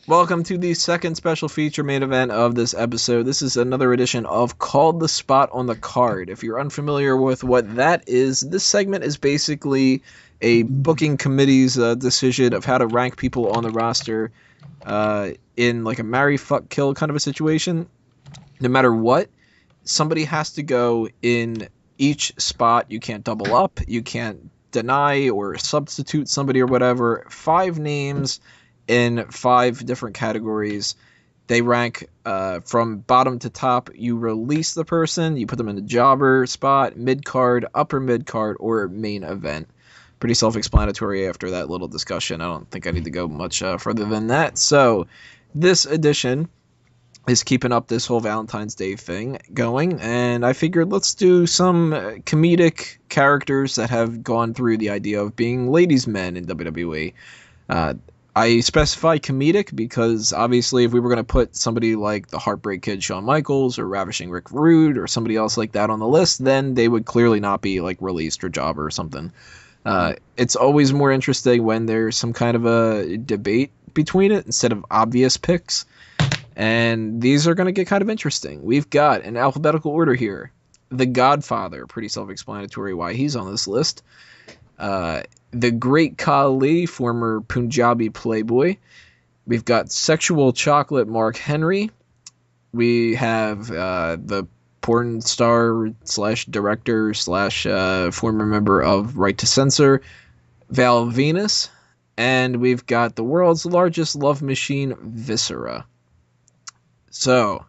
Welcome to the second special feature main event of this episode. This is another edition of Called the Spot on the Card. If you're unfamiliar with what that is, this segment is basically a booking committee's decision of how to rank people on the roster in like a marry, fuck, kill kind of a situation. No matter what, somebody has to go in each spot. You can't double up. You can't deny or substitute somebody or whatever. 5 names in 5 different categories. They rank from bottom to top. You release the person, you put them in the jobber spot, mid-card, upper mid-card, or main event. Pretty self-explanatory after that little discussion. I don't think I need to go much further than that. So this edition is keeping up this whole Valentine's Day thing going, and I figured let's do some comedic characters that have gone through the idea of being ladies' men in WWE. I specify comedic because obviously if we were going to put somebody like the Heartbreak Kid Shawn Michaels or Ravishing Rick Rude or somebody else like that on the list, then they would clearly not be like released or jobber or something. It's always more interesting when there's some kind of a debate between it instead of obvious picks. And these are going to get kind of interesting. We've got an alphabetical order here. The Godfather, pretty self-explanatory why he's on this list. The Great Khali, former Punjabi Playboy. We've got Sexual Chocolate Mark Henry. We have the porn star slash director slash former member of Right to Censor, Val Venis. And we've got the world's largest love machine, Viscera. So,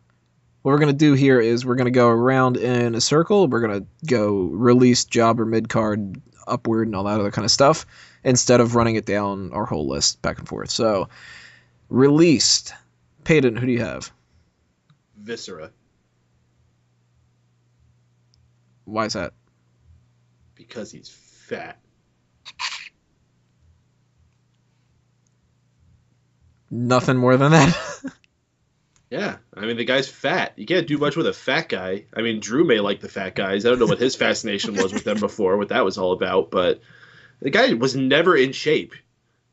what we're going to do here is we're going to go around in a circle. We're going to go release, jobber, mid-card, upward, and all that other kind of stuff, instead of running it down our whole list back and forth. So, released. Peyton, who do you have? Viscera. Why is that? Because he's fat. Nothing more than that? Yeah, I mean, the guy's fat. You can't do much with a fat guy. I mean, Drew may like the fat guys. I don't know what his fascination was with them before, what that was all about, but the guy was never in shape.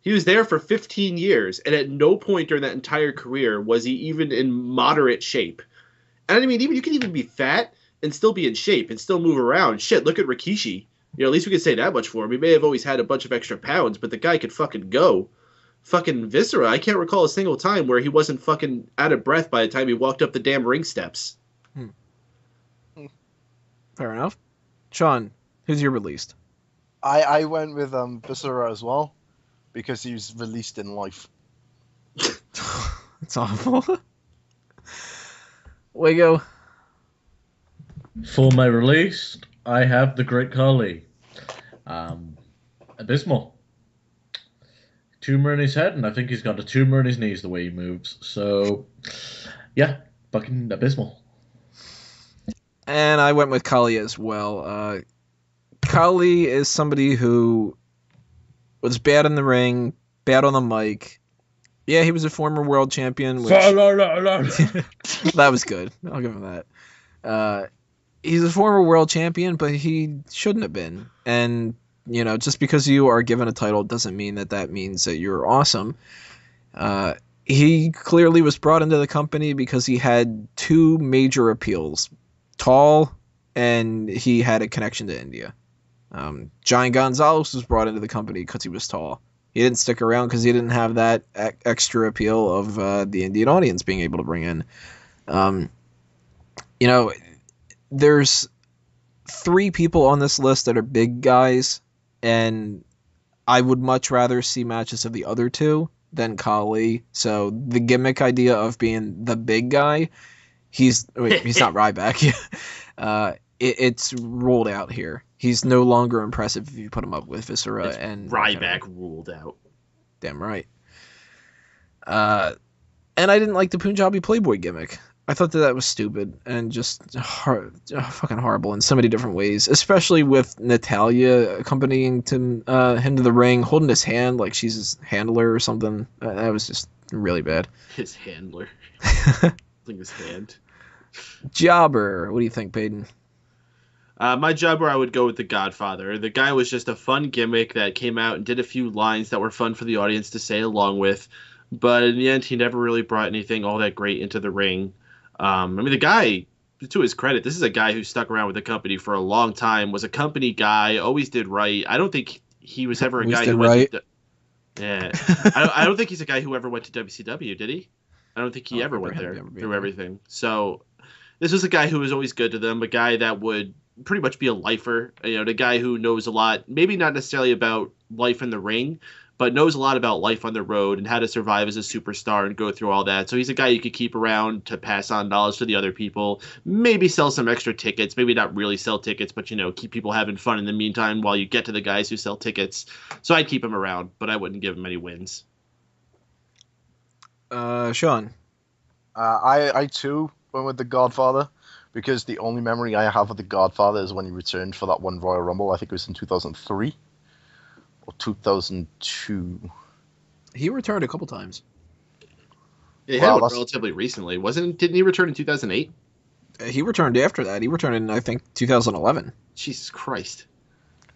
He was there for 15 years, and at no point during that entire career was he even in moderate shape. And I mean, you can even be fat and still be in shape and still move around. Shit, look at Rikishi. At least we could say that much for him. He may have always had a bunch of extra pounds, but the guy could fucking go. Fucking Viscera, I can't recall a single time where he wasn't fucking out of breath by the time he walked up the damn ring steps. Fair enough. Sean, who's your released? I went with Viscera as well, because he was released in life. It's awful. Wago. For my release, I have the Great Khali. Abysmal. Tumor in his head, and I think he's got a tumor in his knees the way he moves. So, yeah, fucking abysmal. And I went with Khali as well. Khali is somebody who was bad in the ring, bad on the mic. Yeah, he was a former world champion. Which... that was good. I'll give him that. He's a former world champion, but he shouldn't have been. And just because you are given a title doesn't mean that means that you're awesome. He clearly was brought into the company because he had 2 major appeals. Tall, and he had a connection to India. Giant Gonzalez was brought into the company because he was tall. He didn't stick around because he didn't have that extra appeal of the Indian audience being able to bring in. There's 3 people on this list that are big guys, and I would much rather see matches of the other 2 than Khali. So the gimmick idea of being the big guy, he's not Ryback. It's ruled out here. He's no longer impressive if you put him up with Viscera and Ryback ruled out. Damn right. And I didn't like the Punjabi Playboy gimmick. I thought that was stupid and just fucking horrible in so many different ways, especially with Natalya accompanying him to the ring, holding his hand like she's his handler or something. That was just really bad. His handler. Like his hand. Jobber. What do you think, Peyton? My jobber, I would go with the Godfather. The guy was just a fun gimmick that came out and did a few lines that were fun for the audience to say along with. but in the end, he never really brought anything all that great into the ring. I mean, the guy, to his credit, this is a guy who stuck around with the company for a long time, was a company guy, always did right. I don't think he was ever a Always guy did who right. went to, yeah. I don't think he's a guy who ever went to WCW, did he? I don't think he I don't ever went remember there him ever being through there. everything. So this was a guy who was always good to them, a guy that would pretty much be a lifer, the guy who knows a lot, maybe not necessarily about life in the ring, but knows a lot about life on the road and how to survive as a superstar and go through all that. So he's a guy you could keep around to pass on knowledge to the other people, maybe sell some extra tickets, maybe not really sell tickets, but keep people having fun in the meantime while you get to the guys who sell tickets. So I'd keep him around, but I wouldn't give him any wins. Sean. I too went with the Godfather because the only memory I have of the Godfather is when he returned for that one Royal Rumble. I think it was in 2003 or 2002. He returned a couple times. He Wow, had one that's- relatively recently, didn't he return in 2008? He returned after that. He returned in, I think, 2011 Jesus Christ.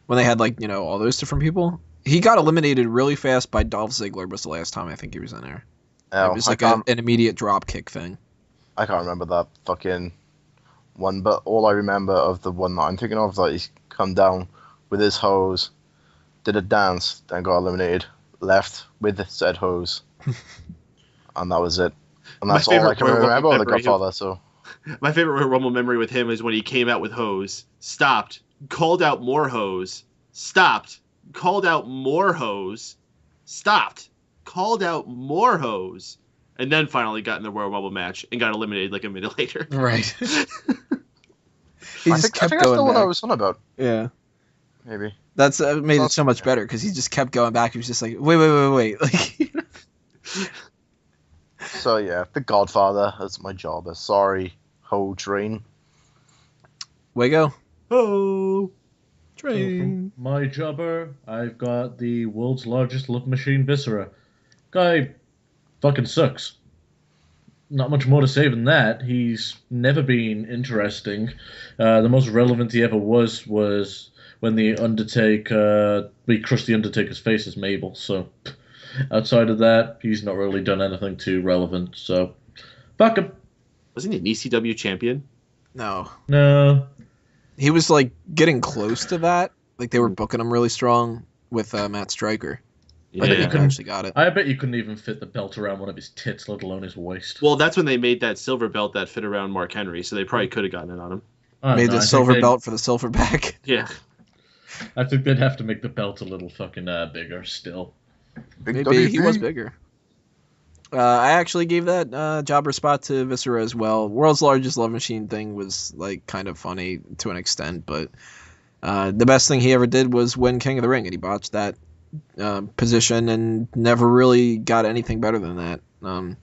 when they had all those different people. He got eliminated really fast by Dolph Ziggler. Was the last time I think he was in there. Oh, It was I like can't, an immediate drop kick thing. I can't remember that fucking one, but all I remember of the one that I'm thinking of is that he's come down with his hose, did a dance, then got eliminated, left with said hose, and that was it. And My that's all I favorite can Royal remember of the Rumble memory- Godfather. So My favorite Royal Rumble memory with him is when he came out with hose, stopped, called out more hose, stopped, called out more hose, stopped, called out more hose, and then finally got in the Royal Rumble match and got eliminated like a minute later. Right. He I just think kept that's going the one I back. was on about. Yeah. Maybe. That's made it so much better because he just kept going back. He was just like, wait. Like, So yeah, the Godfather. That's my job. Sorry, whole train. way go. Oh. Train. From my jobber, I've got the world's largest love machine, Viscera. Guy fucking sucks. Not much more to say than that. He's never been interesting. The most relevant he ever was when the Undertaker, we crushed the Undertaker's face as Mabel. So outside of that, he's not really done anything too relevant. So fuck him. Wasn't he an ECW champion? No. No. He was getting close to that. Like they were booking him really strong with Matt Stryker. I think he couldn't- actually got it. I bet you couldn't even fit the belt around one of his tits, let alone his waist. Well, that's when they made that silver belt that fit around Mark Henry, so they probably could have gotten it on him. I don't Made know, the I think silver they'd- belt for the silverback. Yeah. I think they'd have to make the belt a little fucking bigger still. Big Maybe he WP. was bigger. I actually gave that jobber spot to Viscera as well. World's largest love machine thing was kind of funny to an extent, but the best thing he ever did was win King of the Ring, and he botched that position and never really got anything better than that.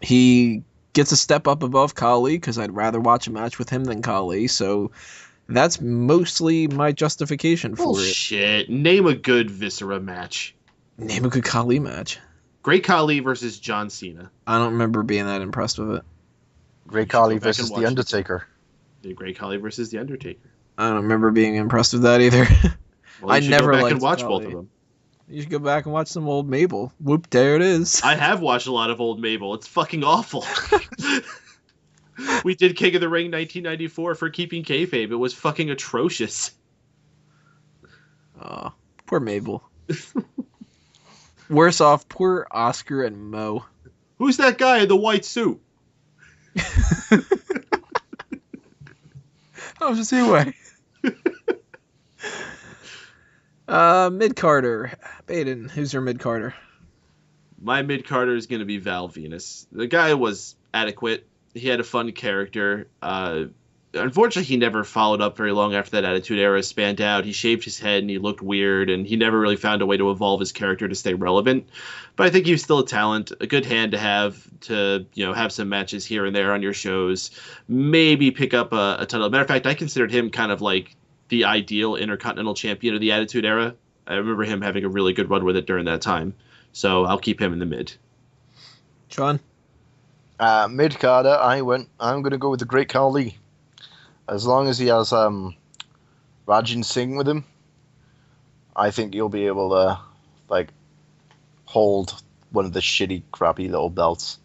He gets a step up above Khali because I'd rather watch a match with him than Khali, so that's mostly my justification for it. Bullshit. Name a good Viscera match. Name a good Khali match. Great Khali versus John Cena. I don't remember being that impressed with it. Great go Khali back and versus watch The it. Undertaker. The Great Khali versus The Undertaker. I don't remember being impressed with that either. Well, I you should never go back liked and watch Khali. both of them. You should go back and watch some old Mabel. Whoop, there it is. I have watched a lot of old Mabel. It's fucking awful. We did King of the Ring 1994 for Keeping Kayfabe. It was fucking atrocious. Aw, poor Mabel. Worse off, poor Oscar and Mo. Who's that guy in the white suit? How does he weigh? Mid-Carter. Baden, who's your Mid-Carter? My mid-carder is going to be Val Venus. The guy was adequate. He had a fun character. Unfortunately, he never followed up very long after that Attitude Era spanned out. He shaved his head and he looked weird, and he never really found a way to evolve his character to stay relevant. But I think he was still a talent, a good hand to have some matches here and there on your shows. Maybe pick up a title. Matter of fact, I considered him kind of like the ideal Intercontinental Champion of the Attitude Era. I remember him having a really good run with it during that time. So I'll keep him in the mid. Sean? Mid-Carter, I'm going to go with the Great Khali. As long as he has Rajin Singh with him, I think you'll be able to hold one of the shitty, crappy little belts,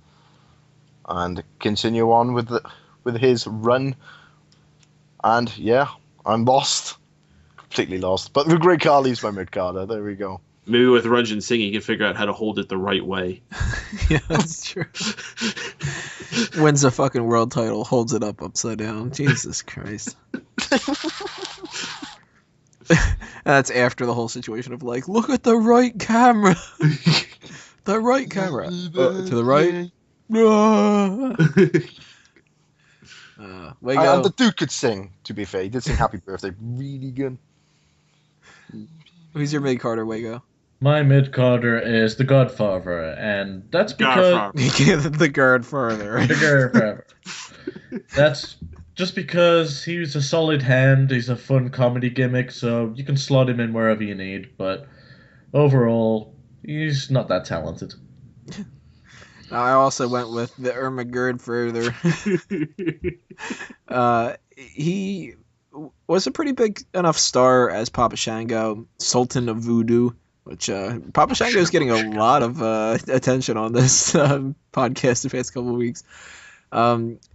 and continue on with his run. And yeah, I'm lost, completely lost. But the Great Khali's my mid-carder. There we go. Maybe with Ranjin Singh, you can figure out how to hold it the right way. Yeah, that's true. Wins a fucking world title, holds it up upside down. Jesus Christ. That's after the whole situation of like, look at the right camera. The right camera. To the right. And the dude could sing, to be fair. He did sing Happy Birthday really good. Who's your mid-carder, Wago? My mid-carder is the Godfather, and that's because... The Godfather. The Godfather. That's just because he's a solid hand, he's a fun comedy gimmick, so you can slot him in wherever you need, but overall, he's not that talented. I also went with the Irma Gerd further. He was a pretty big enough star as Papa Shango, Sultan of Voodoo, which Papa Shango is getting a lot of attention on this podcast the past couple of weeks.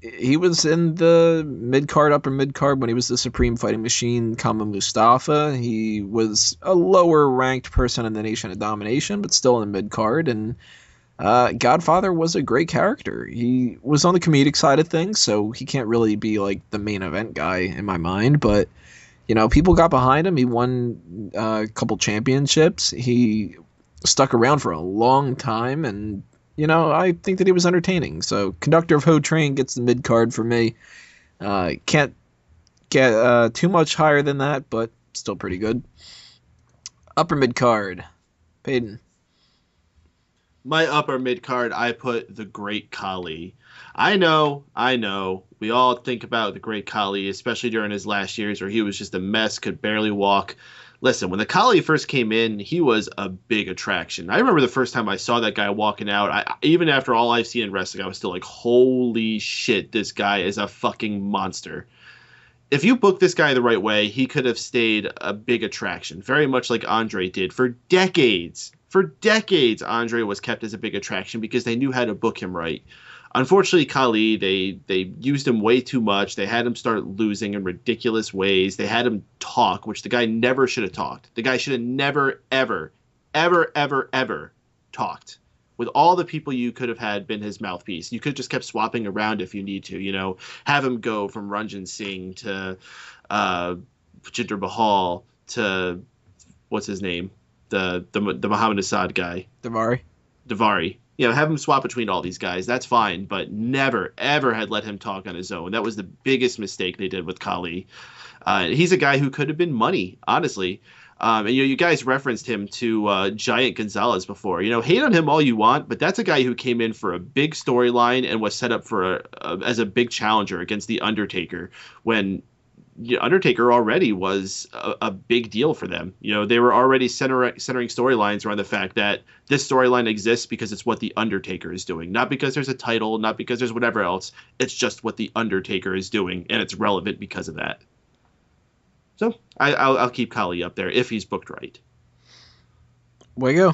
He was in the mid-card, upper mid-card when he was the Supreme Fighting Machine, Kama Mustafa. He was a lower-ranked person in the Nation of Domination, but still in the mid-card, and Godfather was a great character. He was on the comedic side of things, so he can't really be like the main event guy in my mind, but you know, people got behind him. He won a couple championships. He stuck around for a long time, and you know, I think that he was entertaining. So Conductor of Ho Train gets the mid-card for me. Can't get too much higher than that, but still pretty good. Upper mid-card. Peyton. My upper mid-card, I put the Great Khali. I know. We all think about the Great Khali, especially during his last years where he was just a mess, could barely walk. Listen, when the Khali first came in, he was a big attraction. I remember the first time I saw that guy walking out, even after all I've seen in wrestling, I was still like, holy shit, this guy is a fucking monster. If you book this guy the right way, he could have stayed a big attraction, very much like Andre did for decades. For decades, Andre was kept as a big attraction because they knew how to book him right. Unfortunately, Khali, they used him way too much. They had him start losing in ridiculous ways. They had him talk, which the guy never should have talked. The guy should have never, ever, ever, ever, ever talked. With all the people you could have had been his mouthpiece. You could have just kept swapping around if you need to, you know. Have him go from Ranjin Singh to Jinder Mahal to, what's his name? The Muhammad Assad guy. Davari. You know, have him swap between all these guys. That's fine, but never, ever had let him talk on his own. That was the biggest mistake they did with Khali. He's a guy who could have been money, honestly. And you guys referenced him to Giant Gonzalez before. You know, hate on him all you want, but that's a guy who came in for a big storyline and was set up for as a big challenger against The Undertaker when Undertaker already was a big deal for them. You know, they were already centering storylines around the fact that this storyline exists because it's what The Undertaker is doing. Not because there's a title, not because there's whatever else. It's just what The Undertaker is doing, and it's relevant because of that. So I'll keep Khali up there if he's booked right. Way go.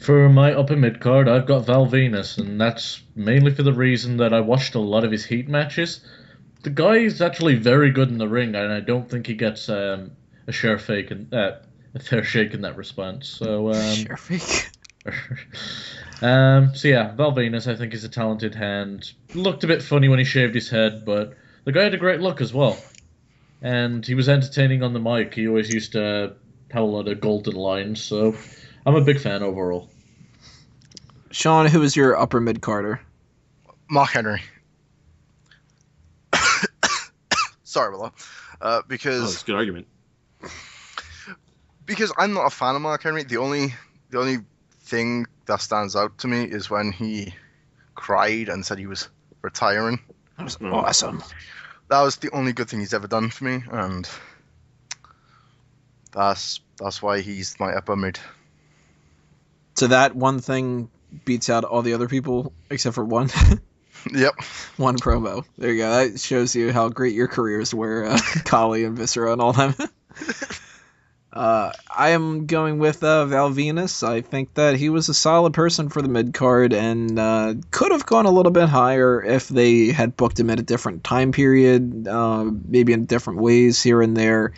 For my upper mid-card, I've got Val Venis, and that's mainly for the reason that I watched a lot of his heat matches. The guy is actually very good in the ring, and I don't think he gets a fair shake in that response. So, share fake. So yeah, Val Venis, I think, is a talented hand. Looked a bit funny when he shaved his head, but the guy had a great look as well. And he was entertaining on the mic. He always used to have a lot of golden lines, so I'm a big fan overall. Sean, who is your upper mid-carder? Mark Henry. Sorry about that. That's a good argument. Because I'm not a fan of Mark Henry. The only thing that stands out to me is when he cried and said he was retiring. That was awesome. That was the only good thing he's ever done for me, and that's why he's my upper mid. So that one thing beats out all the other people except for one. Yep. One promo. There you go. That shows you how great your careers were, Khali and Viscera and all them. I am going with Val Venis. I think that he was a solid person for the mid card and could have gone a little bit higher if they had booked him at a different time period, maybe in different ways here and there.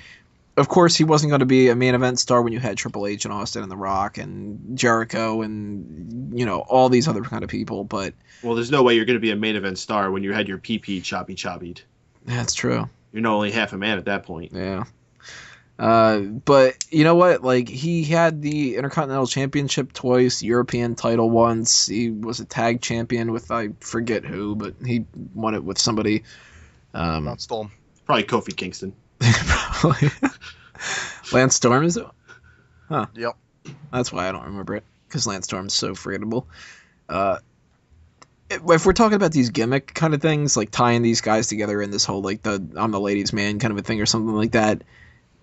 Of course, he wasn't going to be a main event star when you had Triple H and Austin and The Rock and Jericho and, all these other kind of people. But well, there's no way you're going to be a main event star when you had your PP choppied. That's true. You're only half a man at that point. Yeah. But you know what? Like, he had the Intercontinental Championship twice, European title once. He was a tag champion with, I forget who, but he won it with somebody. Not Storm. Probably Kofi Kingston. Probably. Lance Storm, is it? Huh. Yep. That's why I don't remember it, because Lance Storm's so forgettable. If we're talking about these gimmick kind of things, like tying these guys together in this whole, like, I'm the ladies' man kind of a thing or something like that,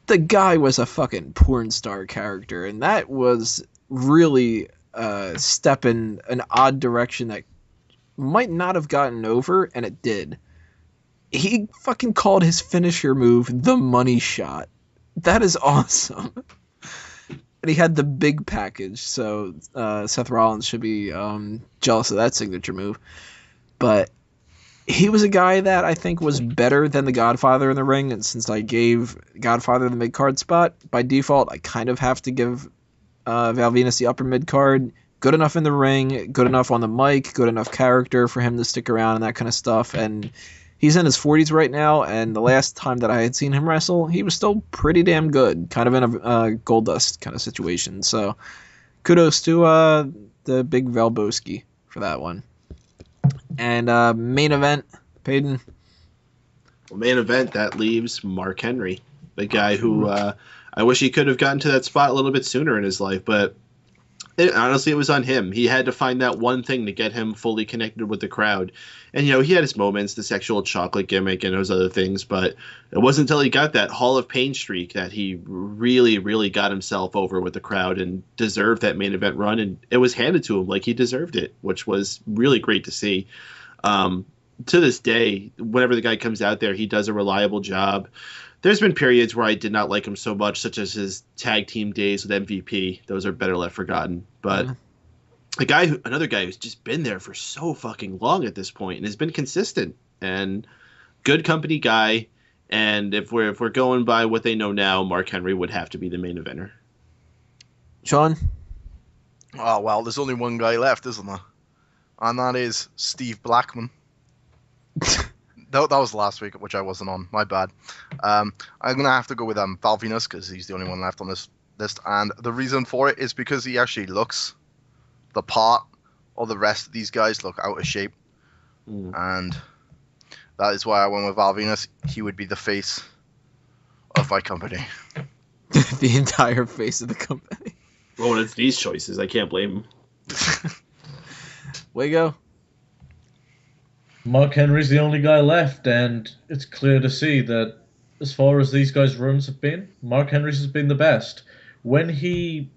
the guy was a fucking porn star character, and that was really a step in an odd direction that might not have gotten over, and it did. He fucking called his finisher move the money shot. That is awesome. And he had the big package, so Seth Rollins should be jealous of that signature move. But he was a guy that I think was better than the Godfather in the ring, and since I gave Godfather the mid-card spot, by default, I kind of have to give Val Venis the upper mid-card. Good enough in the ring, good enough on the mic, good enough character for him to stick around and that kind of stuff. And he's in his 40s right now, and the last time that I had seen him wrestle, he was still pretty damn good, kind of in a Goldust kind of situation. So kudos to the big Valboski for that one. And main event, Peyton. Well, main event, that leaves Mark Henry, the guy who I wish he could have gotten to that spot a little bit sooner in his life, but honestly, it was on him. He had to find that one thing to get him fully connected with the crowd. And, he had his moments, the sexual chocolate gimmick and those other things, but it wasn't until he got that Hall of Pain streak that he really, really got himself over with the crowd and deserved that main event run. And it was handed to him like he deserved it, which was really great to see. To this day, whenever the guy comes out there, he does a reliable job. There's been periods where I did not like him so much, such as his tag team days with MVP. Those are better left forgotten. But another guy who's just been there for so fucking long at this point and has been consistent and good company guy. And if we're going by what they know now, Mark Henry would have to be the main eventer. Sean? Oh, well, there's only one guy left, isn't there? And that is Steve Blackman. That was last week, which I wasn't on. My bad. I'm going to have to go with Val Venis because he's the only one left on this list. And the reason for it is because he actually looks the part, or the rest of these guys look out of shape. And that is why I went with Val Venis. He would be the face of my company. The entire face of the company. Well, when it's these choices, I can't blame him. Wago? Mark Henry's the only guy left, and it's clear to see that as far as these guys' runs have been, Mark Henry's has been the best. When he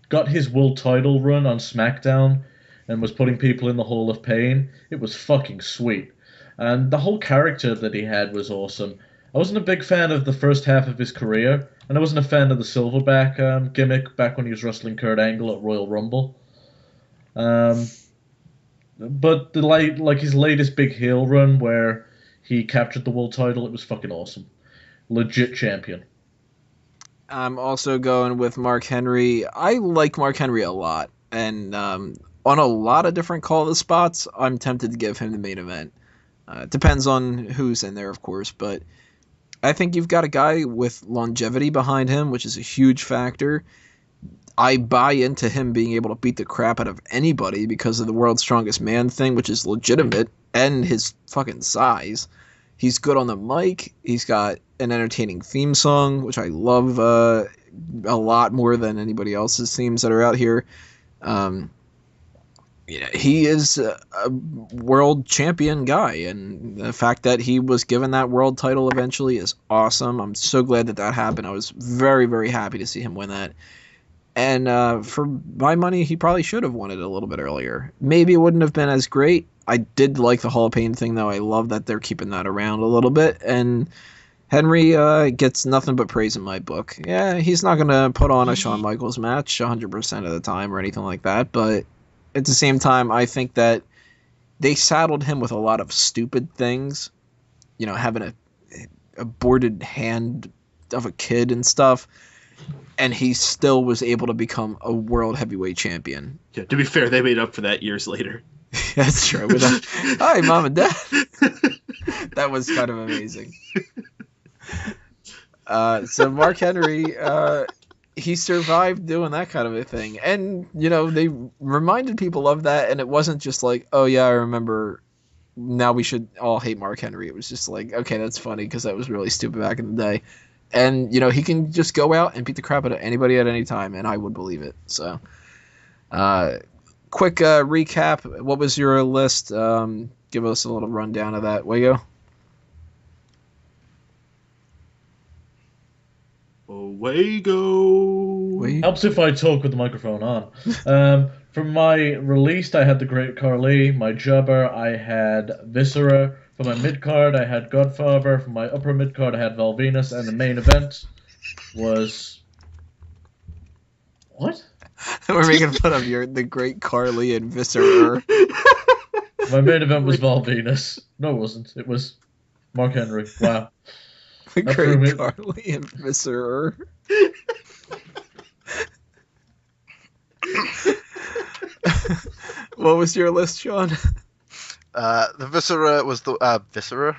got his world title run on SmackDown and was putting people in the Hall of Pain, it was fucking sweet. And the whole character that he had was awesome. I wasn't a big fan of the first half of his career, and I wasn't a fan of the Silverback gimmick back when he was wrestling Kurt Angle at Royal Rumble. But his latest big heel run where he captured the world title, it was fucking awesome. Legit champion. I'm also going with Mark Henry. I like Mark Henry a lot. And on a lot of different call the spots, I'm tempted to give him the main event. Depends on who's in there, of course. But I think you've got a guy with longevity behind him, which is a huge factor. I buy into him being able to beat the crap out of anybody because of the World's Strongest Man thing, which is legitimate, and his fucking size. He's good on the mic. He's got an entertaining theme song, which I love a lot more than anybody else's themes that are out here. He is a world champion guy, and the fact that he was given that world title eventually is awesome. I'm so glad that happened. I was very, very happy to see him win that. And for my money, he probably should have won it a little bit earlier. Maybe it wouldn't have been as great. I did like the Hall of Pain thing, though. I love that they're keeping that around a little bit. And Henry gets nothing but praise in my book. Yeah, he's not going to put on a Shawn Michaels match 100% of the time or anything like that, but at the same time, I think that they saddled him with a lot of stupid things, you know, having a aborted hand of a kid and stuff, and he still was able to become a world heavyweight champion. Yeah, to be fair, they made up for that years later. That's true. Hi, Mom and Dad. That was kind of amazing. So Mark Henry, he survived doing that kind of a thing. And, you know, they reminded people of that, and it wasn't just like, oh, yeah, I remember, now we should all hate Mark Henry. It was just like, okay, that's funny because that was really stupid back in the day. And, you know, he can just go out and beat the crap out of anybody at any time, and I would believe it. So, quick recap. What was your list? Give us a little rundown of that. Wayo? Away go. Helps if I talk with the microphone on. For my released, I had the Great Khali. My jobber, I had Viscera. For my mid-card, I had Godfather. For my upper mid-card, I had Venis. And the main event was... What? We're making fun of the Great Khali and Viscera. My main event was Venis. No, it wasn't. It was Mark Henry. Wow. The Great Khali and Viscera. What was your list, Sean? The Viscera was the Viscera.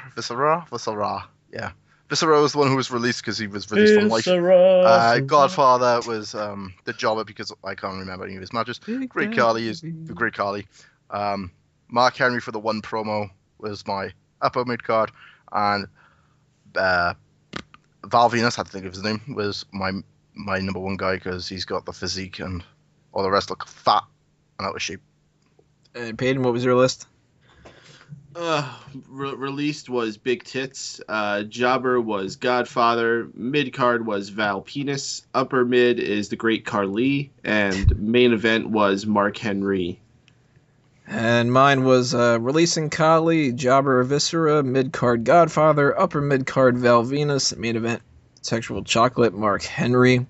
Yeah, Viscera was the one who was released because he was released from life. Godfather was the jobber because I can't remember any of his matches. Great Khali is the Great Khali. Mark Henry for the one promo was my upper mid card, and Val Venis, I think of his name, was my number one guy because he's got the physique and all the rest look fat and out of shape. And Peyton, what was your list? Released was Big Tits. Jobber was Godfather. Mid card was Val Penis. Upper mid is the Great Khali, and main event was Mark Henry. And mine was releasing Khali, Jobber Viscera, mid card Godfather, upper mid card Val Venis, main event Sexual Chocolate Mark Henry.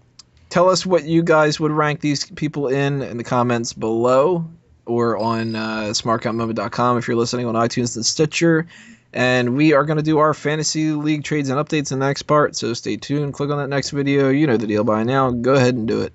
Tell us what you guys would rank these people in the comments below, or on smarkoutmoment.com if you're listening on iTunes and Stitcher. And we are going to do our Fantasy League trades and updates in the next part, so stay tuned. Click on that next video. You know the deal by now. Go ahead and do it.